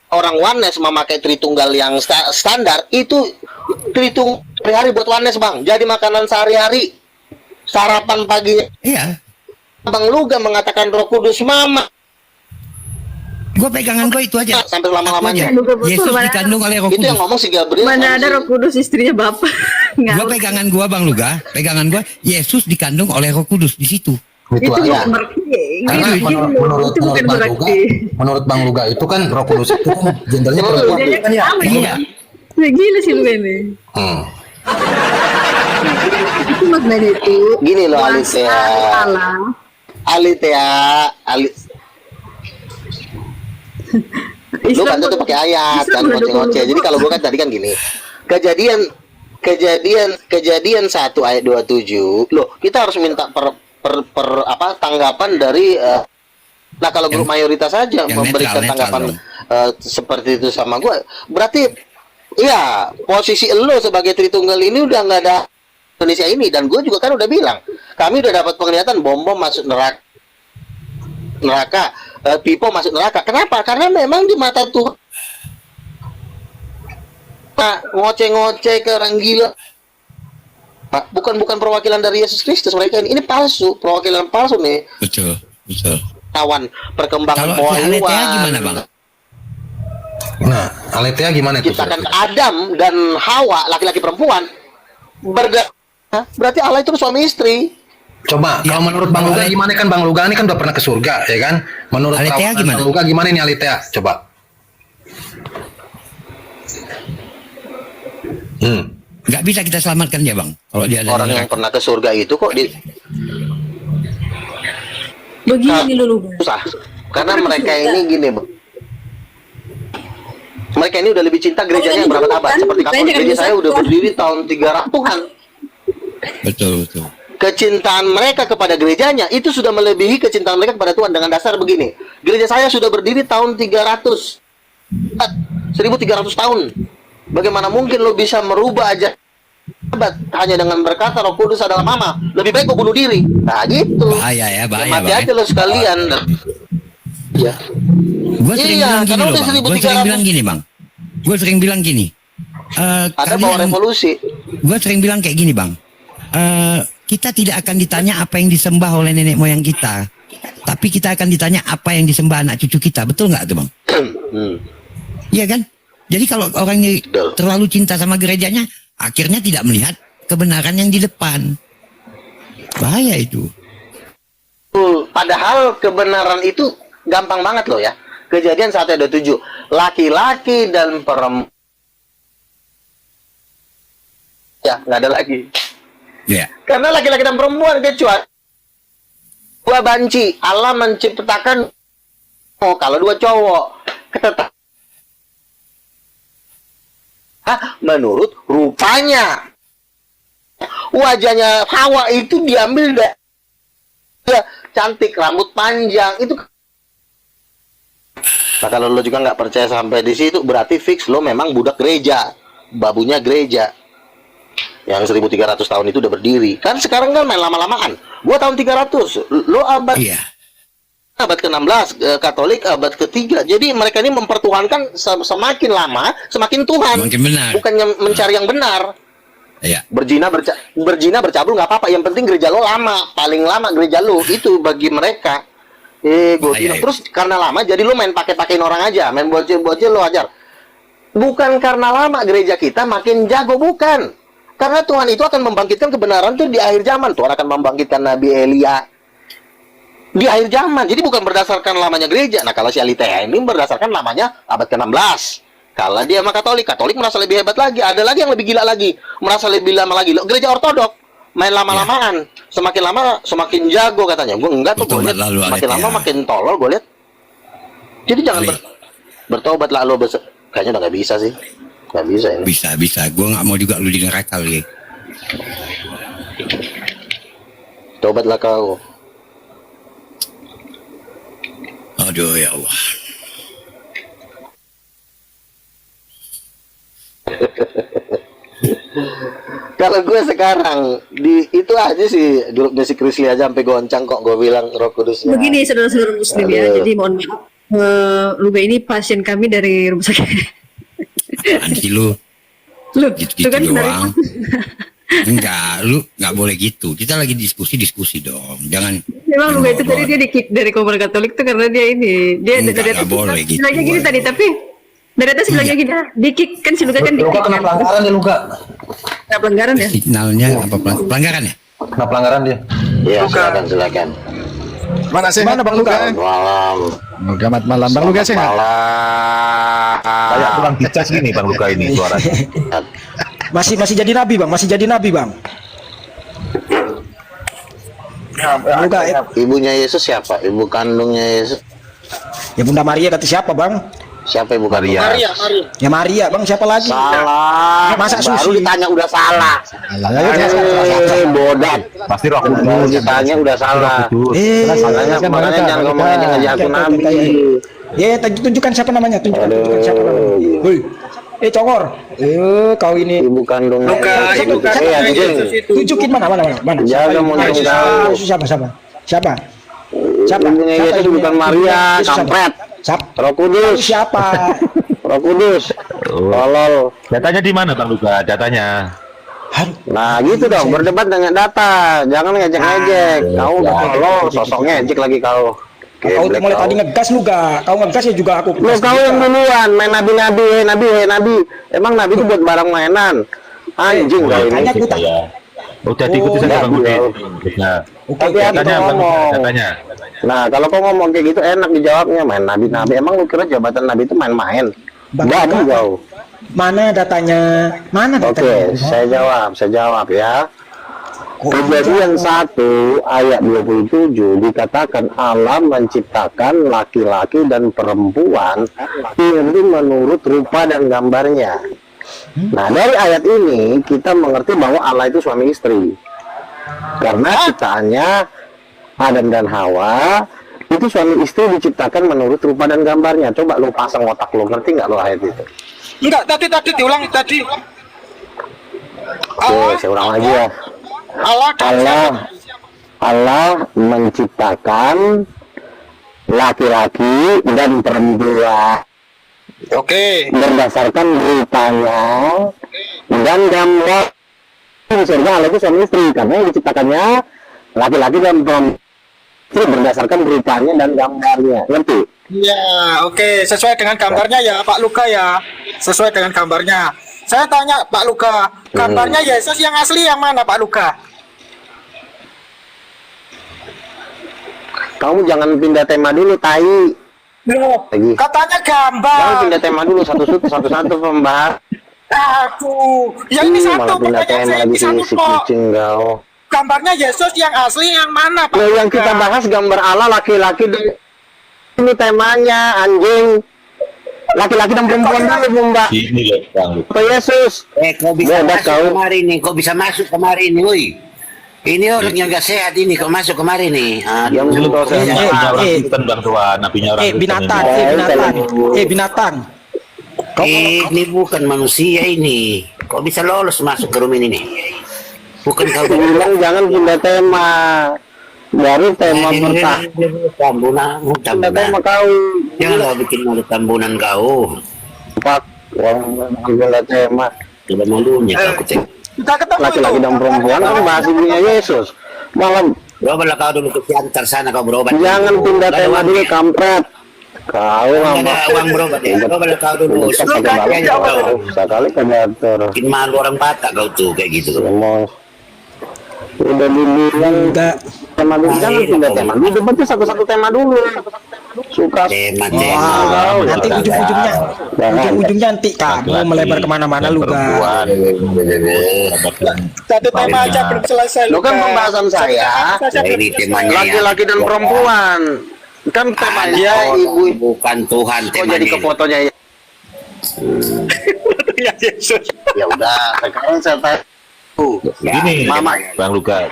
orang Wanes memakai Tritunggal yang standar itu Tritunggal sehari-hari buat Wanes Bang. Jadi makanan sehari-hari, sarapan paginya. Iya. Bang Luga mengatakan Roh Kudus Mama Gua pegangan gua itu aja. sampai Aku selama-lamanya. aja. Luga betul, Yesus mana- dikandung oleh Roh Itu yang Kudus. ngomong si Gabriel. Mana sama ada si- Roh Kudus istrinya Bapak? Gua pegangan gua Bang Luga, pegangan gua Yesus dikandung oleh Roh Kudus di situ. Itu Itu aja. bukan berarti. Karena Itu menurut bukan Bang Luga, berarti. menurut Bang Luga itu kan Roh Kudus itu kan gendernya perempuan. Dia Kan ya? sama Iya. ya. Gila sih Luga ini. Itu maknanya itu. Gini loh kuasa Alicia. Allah. Lu kan tuh pakai ayat kan ngoceh-ngoceh. Jadi kalau gua kan tadi kan gini. Kejadian 1 ayat 27. Loh, kita harus minta tanggapan dari nah kalau grup mayoritas saja yang memberikan netral tanggapan dong. seperti itu sama gua. Berarti ya posisi lo sebagai Tritunggal ini udah nggak ada Indonesia ini, dan gue juga kan udah bilang, kami udah dapat penglihatan bom-bom masuk neraka, pipo masuk neraka. Kenapa? Karena memang di mata Tuhan ngoceh-ngoceh ke orang gila. Bukan perwakilan dari Yesus Kristus mereka ini palsu, perwakilan palsu nih. Betul. Tawan perkembangan Kalau si Aletea pohon. gimana bang? Nah, Aletea gimana itu? Ciptakan Adam dan Hawa, laki-laki perempuan. Berarti Allah itu suami istri. Coba, Ya, kalau menurut Bang Luga gimana, kan Bang Luga ini kan udah pernah ke surga, ya kan? Menurut Aletea perawakan gimana? Bang Luga gimana ini Aletea? Coba. Nggak bisa kita selamatkan dia bang. Kalau dia ada Orang di yang neraka. pernah ke surga itu kok Begini dulu. susah. Karena mereka ini gini, Bu. Mereka ini udah lebih cinta gerejanya yang berabad-abad. Seperti Katolik, gereja saya udah berdiri tahun 300-an. Betul. Kecintaan mereka kepada gerejanya itu sudah melebihi kecintaan mereka kepada Tuhan. Dengan dasar begini, gereja saya sudah berdiri tahun 300, 1300 tahun. Bagaimana mungkin lo bisa merubah aja hanya dengan berkata Roh Kudus adalah mama? Lebih baik kau bunuh diri. Nah gitu. Bahaya Mati bang. aja lo sekalian. Ya. Gue sering Iya, bilang gini karena loh udah bang. 1300. Gue sering bilang gini. Ada bawa revolusi. Gue sering bilang kayak gini bang. Kita tidak akan ditanya apa yang disembah oleh nenek moyang kita, tapi kita akan ditanya apa yang disembah anak cucu kita. Betul nggak tuh bang? Iya kan? Jadi kalau orang ini Betul. terlalu cinta sama gerejanya, akhirnya tidak melihat kebenaran yang di depan. Bahaya itu. Padahal kebenaran itu gampang banget loh ya. Kejadian 1:27. Laki-laki dan perempuan. Ya, nggak ada lagi. Ya. Karena laki-laki dan perempuan kecuali dua banci. Allah menciptakan kalau dua cowok. Menurut rupanya. Wajahnya Hawa itu diambil dari cantik, rambut panjang itu. Nah, kalau lo juga nggak percaya sampai di situ, berarti fix lo memang budak gereja, babunya gereja. Yang 1300 tahun itu udah berdiri. Kan sekarang kan main lama-lamaan. Gua tahun 300, lo abad Iya. abad ke-16, Katolik abad ke-3. Jadi mereka ini mempertuhankan semakin lama semakin Tuhan. Semakin benar. Bukannya mencari yang benar. Iya. Berzina bercabul nggak apa-apa, yang penting gereja lo lama, paling lama gereja lo itu bagi mereka. Gue bilang terus karena lama jadi lo main pakai-pakein orang aja, main bocil-bocil lo ajar. Bukan karena lama gereja kita makin jago, bukan. Karena Tuhan itu akan membangkitkan kebenaran tuh di akhir zaman. Tuhan akan membangkitkan Nabi Elia di akhir zaman. Jadi bukan berdasarkan lamanya gereja. Nah, kalau si Aletea ini berdasarkan lamanya abad ke-16. Kalau dia sama Katolik merasa lebih hebat lagi. Ada lagi yang lebih gila lagi, merasa lebih lama lagi. Gereja Ortodok main lama-lamaan, semakin lama semakin jago katanya. Gue enggak tuh, gue lihat makin lama makin tolol gue lihat. Jadi jangan bertobat lah lo, kayaknya udah nggak bisa sih, nggak bisa ini. Bisa. Gue nggak mau juga lu di neraka lagi. Tobatlah kau. Aduh ya Allah. Kalau gue sekarang di itu aja sih, grupnya si Krisli aja sampai goncang kok gue bilang Roh Kudusnya. Begini saudara-saudara muslim ya, jadi mohon maaf, Luga ini pasien kami dari rumah sakit. Anti lu gitu kan doang. Enggak, lu nggak boleh gitu. Kita lagi diskusi dong. Jangan. Memang Luga itu tadi dia di-kick dari komunitas Katolik tuh karena dia Enggak boleh gitu. Bilangnya gini tadi, tapi dari atas bilangnya gini, di-kick kan si Luga kan Luka di-kick. kena pelanggaran dia, Luka. Kena pelanggaran ya? Signalnya apa pelanggaran ya? Kena pelanggaran dia. Iya, silakan. Mana sehat Bang Luka? Malam. Selamat malam Bang Luka sehat. Malam. Kayak kurang dicas gini Bang Luka ini suaranya. Masih jadi nabi Bang, masih jadi nabi Bang. Bang Luka, Ibunya Yesus siapa? Ibu kandungnya Yesus. ya Bunda Maria berarti siapa Bang? Siapa ibu kandung? Maria. Ya Maria Bang, siapa lagi? Salah. Masa baru susi? ditanya udah salah. Bodat. Pasti Roh Baru Kudus. ditanya udah salah. Makanya jangan ngomongin yang ngaji aku nabi. Ya, tunjukkan siapa namanya, tunjukkan siapa namanya. Woi. congor. Kau ini. Ibu kandung Luka, Yesus. ibu kandung Iya, Yesus anjing. itu. Tunjukin mana. Jaga Siapa mulut Yesus? kau. Yesus siapa? Siapa? Ibunya Yesus ibunya? bukan Maria, Yesus siapa? kampret. Siapa? Roh Kudus. Siapa? Roh Kudus. Tolol. Datanya di mana Bang Luka? Datanya. Nah gitu dong, berdebat dengan data. Jangan ngejek-ngejek. Kau udah tolol, sosoknya ngejek lagi kau. Kau Geblek mulai kau. tadi ngegas lu gak? Kau ngegas ya juga aku. Lu kau yang duluan main nabi. Emang nabi itu buat barang mainan. Anjing kau ini. Makanya aku tak. Udah diikuti saja Bang Budi. Nah, Hati-hati datanya kau Bang, ngomong. datanya. Nah, kalau kau ngomong kayak gitu enak dijawabnya main nabi. Emang lu kira jabatan nabi itu main-main? Bang, Babi kau. Mana datanya? Mana Oke, datanya? saya jawab ya. Kejadian 1 ayat 27 dikatakan Allah menciptakan laki-laki dan perempuan ini menurut rupa dan gambarnya. Nah, dari ayat ini kita mengerti bahwa Allah itu suami istri. Karena ciptaannya Adam dan Hawa itu suami istri diciptakan menurut rupa dan gambarnya. Coba lu pasang otak lu, ngerti nggak lu ayat itu? Enggak, tadi diulang tadi. Oke, saya ulang lagi ya. Allah menciptakan laki-laki dan perempuan. Oke. Berdasarkan rupanya dan gambar. Surga Allah itu suami istri karena yang diciptakannya laki-laki dan perempuan berdasarkan rupanya dan gambarnya. Ngerti? Ya, oke. Sesuai dengan gambarnya ya, Pak Luka ya. Sesuai dengan gambarnya. Saya tanya Pak Luka, gambarnya Yesus yang asli yang mana Pak Luka? Kamu jangan pindah tema dulu, tai. Loh, Lagi. katanya gambar. Jangan pindah tema dulu satu-satu pembahas. Aduh, yang ini Malah satu pindah pertanyaan tema saya lagi ini satu si kok. kucing kau. Gambarnya Yesus yang asli yang mana Pak Nah, yang Luka? kita bahas gambar Allah laki-laki dan ini temanya anjing. Laki-laki dan perempuan dulu, Mbak. Ini loh Bang Luka. Apa Yesus? Kau bisa Bebas masuk kau. kemari nih, kau bisa masuk kemari nih, woi. Ini orang yang gak sehat ini, kau masuk kemari nih. Yang Lu belum nabinya sehat. orang Kristen Bang Tua, nabinya orang Kristen Binatang, ini. binatang. Ini bukan manusia ini. Kau bisa lolos masuk ke rumah ini nih. Bukan kau Bilang jangan pindah tema. Baru tema mentah. tambunan, Pindah tema kau. Jangan kau bikin malu tambunan kau. Pak, orang pindah tema. Tidak malunya kau kucing. Kita ketemu Laki-laki itu. dan perempuan kan bahas ibunya Yesus. Malam Berobatlah kau dulu ke Siantar sana, kau berobat. jangan pindah Gak ada tema uang dulu ya? kampret. Kau Gak ada ngambek. uang berobat ya. Berobatlah kau dulu. Sekali kedator. Bikin malu orang Batak kau tuh kayak gitu. Semua udah dibilang Enggak. tema dulu, jangan pindah tema dulu, debatnya satu-satu tema dulu. Suka Tema-tema. Nanti ujung-ujungnya, ujung-ujungnya nanti kamu melebar kemana-mana lu Perempuan. kan. Satu tema aja belum selesai Lo kan pembahasan saya Ini temanya ya. laki-laki dan perempuan kan temanya ibu Bukan Tuhan kok jadi ke temanya. fotonya ya? Ya Yesus. Ya udah sekarang saya tanya Gini, Mama. Bang Luka.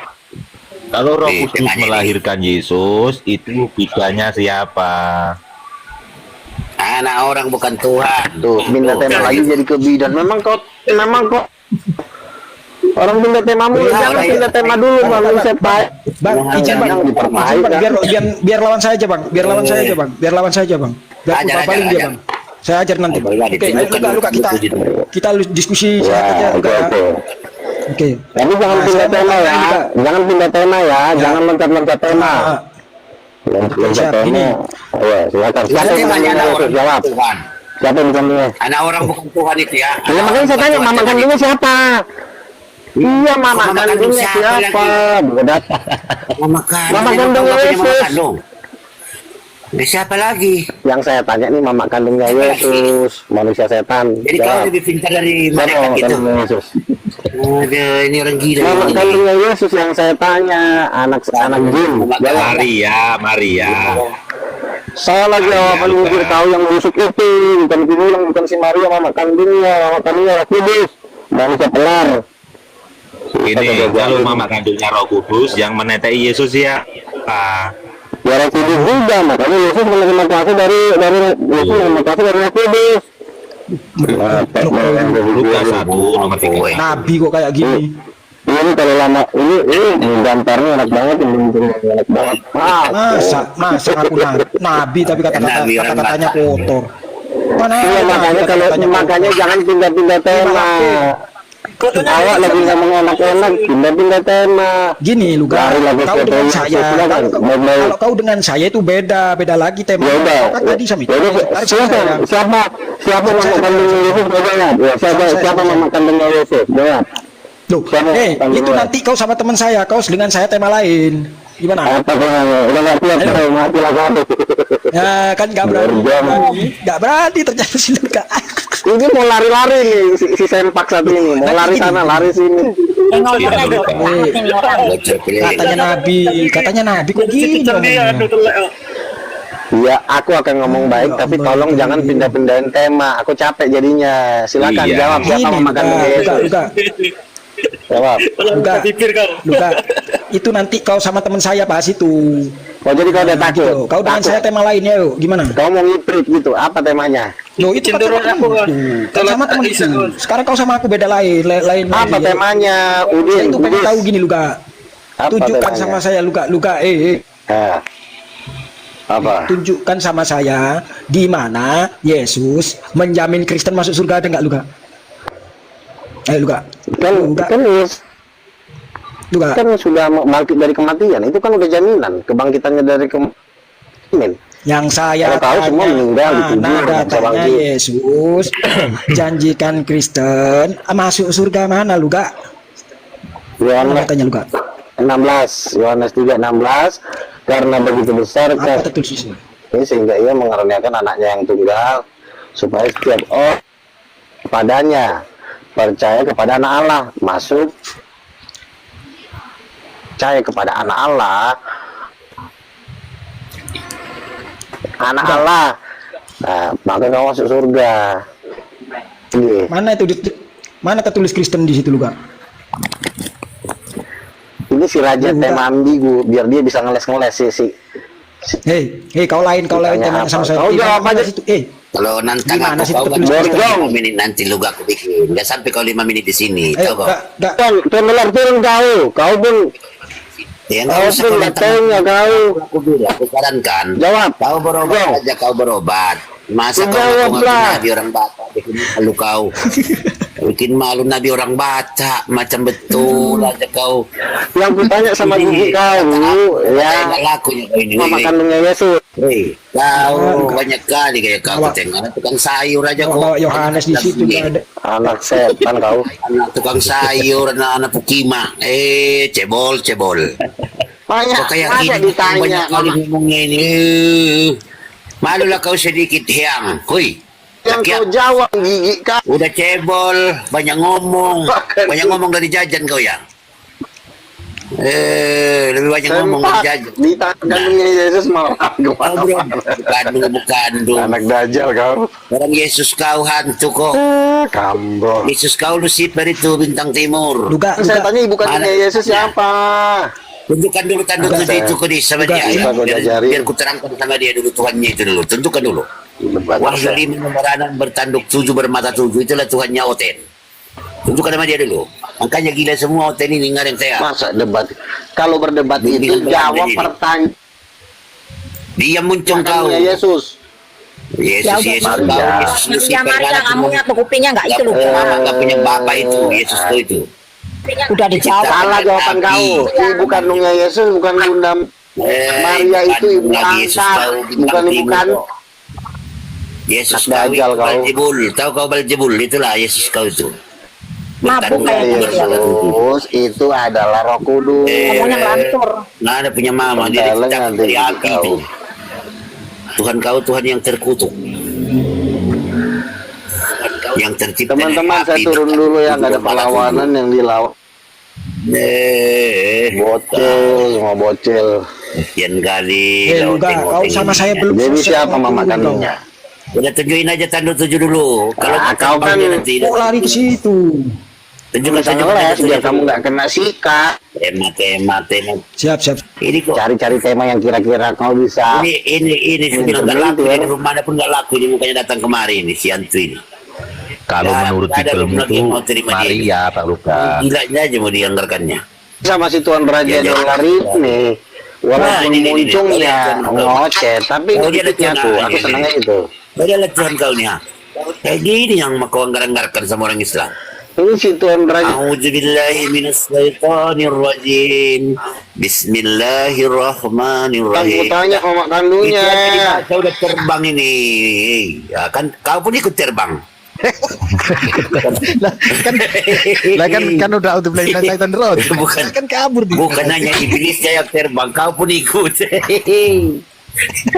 Kalau Roh Nih, Kudus temanya nih. melahirkan Yesus, itu bidanya siapa? Anak orang bukan Tuhan. tuh pindah tema lagi jadi ke bidan memang kok orang pindah tema mulu jangan pindah tema dulu bang saya pak Bang, izin bang, jangan izin diperbaiki bang, biar lawan saya aja bang, biar lawan saya aja bang, biar lawan saya aja bang, biar aku Ajar, paling ajar, dia ajar. bang, saya ajar nanti. Ajar, Oke, ajar. ayo Luka kita diskusi sehat aja ya Luka. oke Oke. tapi jangan Nah, pindah saya mau tema tanya ya juga. jangan pindah tema ya jangan loncat-loncat tema Ah, loncat siap, tema ini. ya silakan siapa yang Temanya bilang anak Yesus orang jawab bukan Tuhan. siapa yang bilang Anak orang bukan Tuhan itu ya. ya makanya saya tanya mama kandungnya siapa iya mama Mama kandung kandungnya siapa siapa bodat Mama kandung. Mama Emang kandung kau punya mama Yesus. kandung? Siapa lagi? yang saya tanya nih mama kandungnya Yesus manusia setan Jadi kau lebih pintar dari Siapa mereka mama gitu. kandungnya Yesus Ada ini orang gila. mama ini. kandungnya Yesus yang saya tanya anak jin Mama jawab. Maria. Saya lagi jawaban mikir tahu yang busuk itu bukan bilang bukan si Maria mama kandungnya Roh Kudus manusia pelar Ini kalau mama kandungnya Roh Kudus yang menetai Yesus ya. ya Roh Kudus juga makanya Yesus menerima kuasa dari Yesus menerima kuasa dari Roh Kudus Luka 1 nomor 3. Nabi kok kayak gini. Ini kalau lama ini gambarnya enak banget, ini enak banget. Masa aku nabi tapi kata-katanya kotor. Mana Iya, makanya jangan pindah-pindah tema. Awak lagi ngomong enak-enak, pindah-pindah tema. Gini lu kau dengan saya, kalau kau dengan saya itu beda lagi tema. Kau kan tadi sama itu. Siapa mama kandungnya Yesus? Siapa mama kandungnya Yesus? Jawab. Loh, itu nanti kau sama teman saya, kau dengan saya tema lain. Gimana? Apa udah ngerti apa mati lah kamu. Ya kan nggak berani terjadi sih Luka. Ini mau lari-lari nih si sempak satu ini, mau lari sana lari sini. Katanya nabi kok gini. Iya, aku akan ngomong baik, tapi tolong jangan pindah-pindahin tema. Aku capek jadinya. Silakan jawab siapa memakan Yesus. Jawab. Luka, itu nanti kau sama teman saya bahas itu. Oh, jadi kau udah takut? Gitu. Kau dengan saya tema lainnya, yuk. Gimana? Kau mau ngiprit gitu? Apa temanya? Loh, itu kan sama teman itu. Sekarang kau sama aku beda lain. Apa temanya? Saya itu pengen tahu gini, Luka. Tunjukkan sama saya, Luka. Apa? Tunjukkan sama saya di mana Yesus menjamin Kristen masuk surga, ada nggak, Luka? Ayo, Luka. Kan sudah bangkit dari kematian, itu kan udah jaminan kebangkitannya dari kematian. Yang saya tahu semua meninggal di kubur, datanya Yesus janjikan Kristen masuk surga mana, Luka? Yohanes katanya, Luka? 16, Yohanes 3:16, karena begitu besar ini sehingga ia mengaruniakan anaknya yang tunggal supaya setiap orang padanya percaya kepada anak Allah masuk. Percaya kepada anak Allah, maka kau masuk surga. Mana tertulis Kristen di situ, Luka? Ini si raja tema ambigu, biar dia bisa ngeles sih. Hei, kau lain temanya sama saya. Kau jawab aja situ. Kalau nantang aku kau kan 5 menit nanti lu gak bikin. Nggak sampai kau 5 menit di sini. Tahu kau? Turun kau pun. Ya nggak usah kau nantang kau. Aku bilang, aku sarankan. Jawab. Kau berobat aja, kau berobat. Masa kau ngaku nabi orang Batak, bikin malu kau. Bikin malu nabi orang Batak, macam betul aja kau. Yang bertanya sama gigi kau, ya. Nggak lakunya kau ini. Mama kandungnya Yesus. Kau banyak kali kayak kau tengah tukang sayur aja kau. Yohanes di situ ada. Anak setan kau. Anak tukang sayur, anak pukima. Cebol. Banyak ditanya. Banyak kali ngomongnya ini. Malulah kau sedikit hiang. Hui. Yang kau jawab gigi kau. Udah cebol, banyak ngomong dari jajan kau ya. Lebih banyak ngomong dari jajan. Ditanya Yesus malah bukan. Anak dajjal kau. Orang Yesus kau hantu kok. Kambro. Yesus kau Lucifer itu bintang timur. Saya tanya ibu kandungnya Yesus siapa? Tunjukkan dulu tanduk itu ke dia sama dia. Biar ku terangkan sama dia dulu Tuhannya itu dulu. Tunjukkan dulu. Wahyu 5 nomor 6 bertanduk 7 bermata 7, itulah Tuhannya Oten. Tunjukkan sama dia dulu. Makanya gila semua Oten ini nggak ada yang saya. Masa debat? Kalau berdebat itu jawab pertanyaan. Dia muncung kau. Yesus. Yesus Lucifer. Kamu nyatu kupingnya nggak itu, Luka? Nggak punya bapak itu Yesus kau itu. Udah dijawab. Salah jawaban kau. Ibu kandungnya Yesus bukan Bunda Maria, itu ibu angkat, bukan ibu kandung. Yesus kau Baljebul, tahu kau Baljebul, itulah Yesus kau itu. Mabuk kayak Yesus itu adalah Roh Kudus. Ngomongnya ngelantur. Nggak ada punya mama, dia diciptakan dari api itu. Tuhan kau Tuhan yang terkutuk. Yang tercipta. Teman-teman saya turun dulu ya, nggak ada perlawanan yang dilawan. Semua bocil. Sekian kali. Kau sama saya belum. Jadi siapa mama kandungnya? Udah tunjukin aja tanduk 7 dulu. Kalau kau kan kok lari ke situ. Tunjukkan biar kamu nggak kena sikat. Tema. Siap. Ini kok cari tema yang kira-kira kau bisa. Ini bilang nggak laku. Di rumah mana pun nggak laku. Ini mukanya datang kemari ini si Antu ini. Kalau Ya, menurut ada titelmu lagi yang mau itu terima dia. Maria Pak Luka. Gilanya aja mau dianggarkannya. Sama si Tuan Raja Ya, ya. Dolar ini, walaupun ini, muncung ini. ya ngoceh, tapi Oh, dia ada ngikutnya Tuan. tuh, Ah, aku ini, senangnya ini. itu. Beda latihan kau nih. Kayak gini yang kau anggar-anggarkan sama orang Islam. Ini si Tuan Raja. A'udzubillahi minasyaitonirrajim. Bismillahirrahmanirrahim. Kan tanya sama kandunya. Kita udah terbang ini. Ya, kan kau pun ikut terbang. kan udah auto play Titan Road. Bukan Kan kabur dia. Bukan hanya iblisnya yang terbang, kau pun ikut.